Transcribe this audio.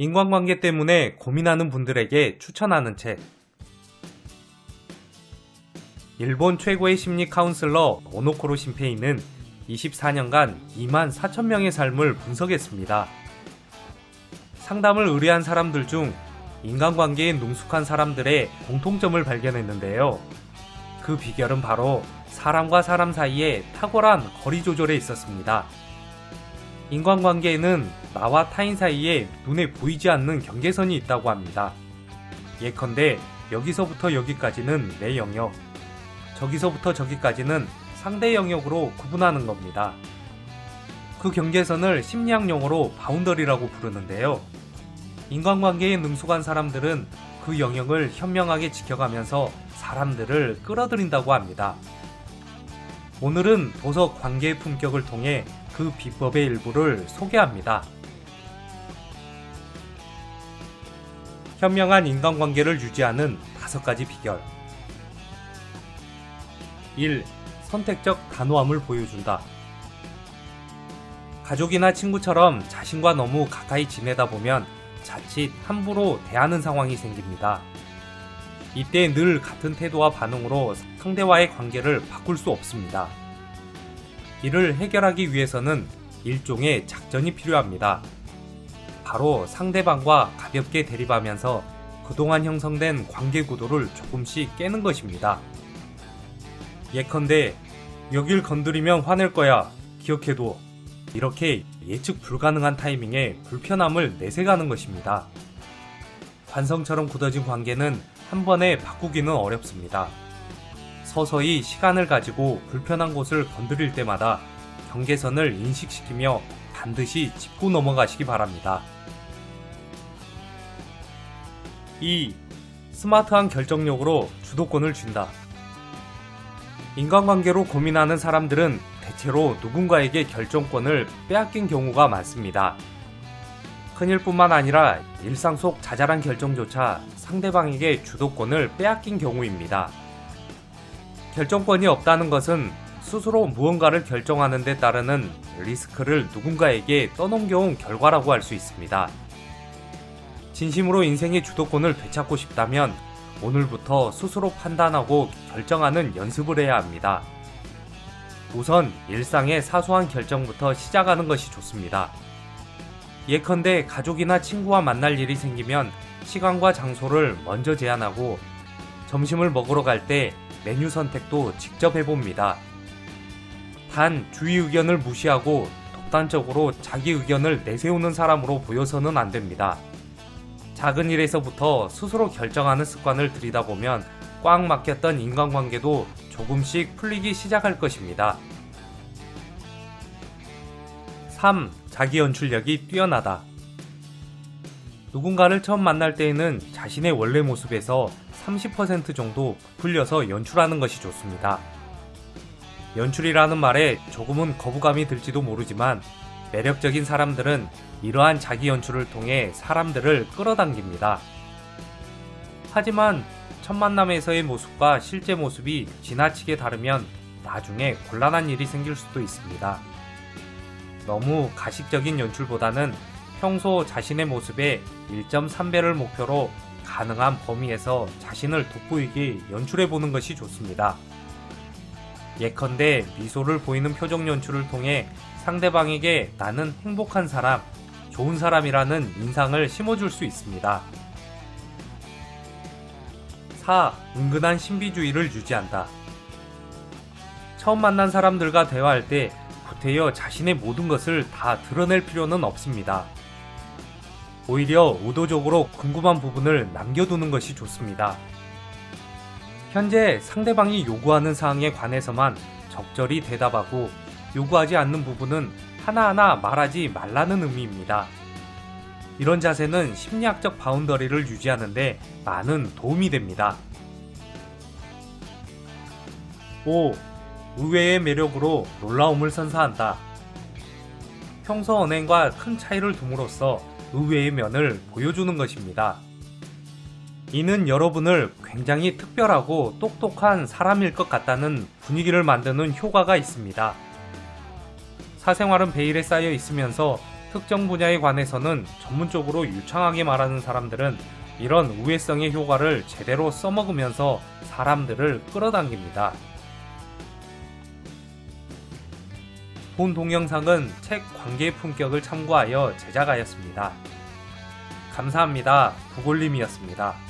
인간관계 때문에 고민하는 분들에게 추천하는 책. 일본 최고의 심리 카운슬러 오노코로 신페이는 24년간 2만 4천 명의 삶을 분석했습니다. 상담을 의뢰한 사람들 중 인간관계에 능숙한 사람들의 공통점을 발견했는데요. 그 비결은 바로 사람과 사람 사이에 탁월한 거리 조절에 있었습니다. 인간관계에는 나와 타인 사이에 눈에 보이지 않는 경계선이 있다고 합니다. 예컨대 여기서부터 여기까지는 내 영역, 저기서부터 저기까지는 상대 영역으로 구분하는 겁니다. 그 경계선을 심리학 용어로 바운더리라고 부르는데요. 인간관계에 능숙한 사람들은 그 영역을 현명하게 지켜가면서 사람들을 끌어들인다고 합니다. 오늘은 도서 관계의 품격을 통해 그 비법의 일부를 소개합니다. 현명한 인간관계를 유지하는 5가지 비결. 1. 선택적 단호함을 보여준다. 가족이나 친구처럼 자신과 너무 가까이 지내다 보면 자칫 함부로 대하는 상황이 생깁니다. 이때 늘 같은 태도와 반응으로 상대와의 관계를 바꿀 수 없습니다. 이를 해결하기 위해서는 일종의 작전이 필요합니다. 바로 상대방과 가볍게 대립하면서 그동안 형성된 관계 구도를 조금씩 깨는 것입니다. 예컨대 여길 건드리면 화낼 거야. 기억해둬. 이렇게 예측 불가능한 타이밍에 불편함을 내세가는 것입니다. 관성처럼 굳어진 관계는 한 번에 바꾸기는 어렵습니다. 서서히 시간을 가지고 불편한 곳을 건드릴 때마다 경계선을 인식시키며 반드시 짚고 넘어가시기 바랍니다. 2. 스마트한 결정력으로 주도권을 준다. 인간관계로 고민하는 사람들은 대체로 누군가에게 결정권을 빼앗긴 경우가 많습니다. 큰일뿐만 아니라 일상 속 자잘한 결정조차 상대방에게 주도권을 빼앗긴 경우입니다. 결정권이 없다는 것은 스스로 무언가를 결정하는 데 따르는 리스크를 누군가에게 떠넘겨온 결과라고 할 수 있습니다. 진심으로 인생의 주도권을 되찾고 싶다면 오늘부터 스스로 판단하고 결정하는 연습을 해야 합니다. 우선 일상의 사소한 결정부터 시작하는 것이 좋습니다. 예컨대 가족이나 친구와 만날 일이 생기면 시간과 장소를 먼저 제안하고 점심을 먹으러 갈 때 메뉴 선택도 직접 해봅니다. 단 주위 의견을 무시하고 독단적으로 자기 의견을 내세우는 사람으로 보여서는 안 됩니다. 작은 일에서부터 스스로 결정하는 습관을 들이다 보면 꽉 막혔던 인간관계도 조금씩 풀리기 시작할 것입니다. 3. 자기 연출력이 뛰어나다. 누군가를 처음 만날 때에는 자신의 원래 모습에서 30% 정도 부풀려서 연출하는 것이 좋습니다. 연출이라는 말에 조금은 거부감이 들지도 모르지만 매력적인 사람들은 이러한 자기 연출을 통해 사람들을 끌어당깁니다. 하지만 첫 만남에서의 모습과 실제 모습이 지나치게 다르면 나중에 곤란한 일이 생길 수도 있습니다. 너무 가식적인 연출보다는 평소 자신의 모습의 1.3배를 목표로 가능한 범위에서 자신을 돋보이게 연출해보는 것이 좋습니다. 예컨대 미소를 보이는 표정 연출을 통해 상대방에게 나는 행복한 사람, 좋은 사람이라는 인상을 심어줄 수 있습니다. 4. 은근한 신비주의를 유지한다. 처음 만난 사람들과 대화할 때 구태여 자신의 모든 것을 다 드러낼 필요는 없습니다. 오히려 의도적으로 궁금한 부분을 남겨두는 것이 좋습니다. 현재 상대방이 요구하는 사항에 관해서만 적절히 대답하고 요구하지 않는 부분은 하나하나 말하지 말라는 의미입니다. 이런 자세는 심리학적 바운더리를 유지하는데 많은 도움이 됩니다. 5. 의외의 매력으로 놀라움을 선사한다. 평소 언행과 큰 차이를 둠으로써 의외의 면을 보여주는 것입니다. 이는 여러분을 굉장히 특별하고 똑똑한 사람일 것 같다는 분위기를 만드는 효과가 있습니다. 사생활은 베일에 쌓여 있으면서 특정 분야에 관해서는 전문적으로 유창하게 말하는 사람들은 이런 우회성의 효과를 제대로 써먹으면서 사람들을 끌어당깁니다. 본 동영상은 책 관계의 품격을 참고하여 제작하였습니다. 감사합니다. 부골님이었습니다.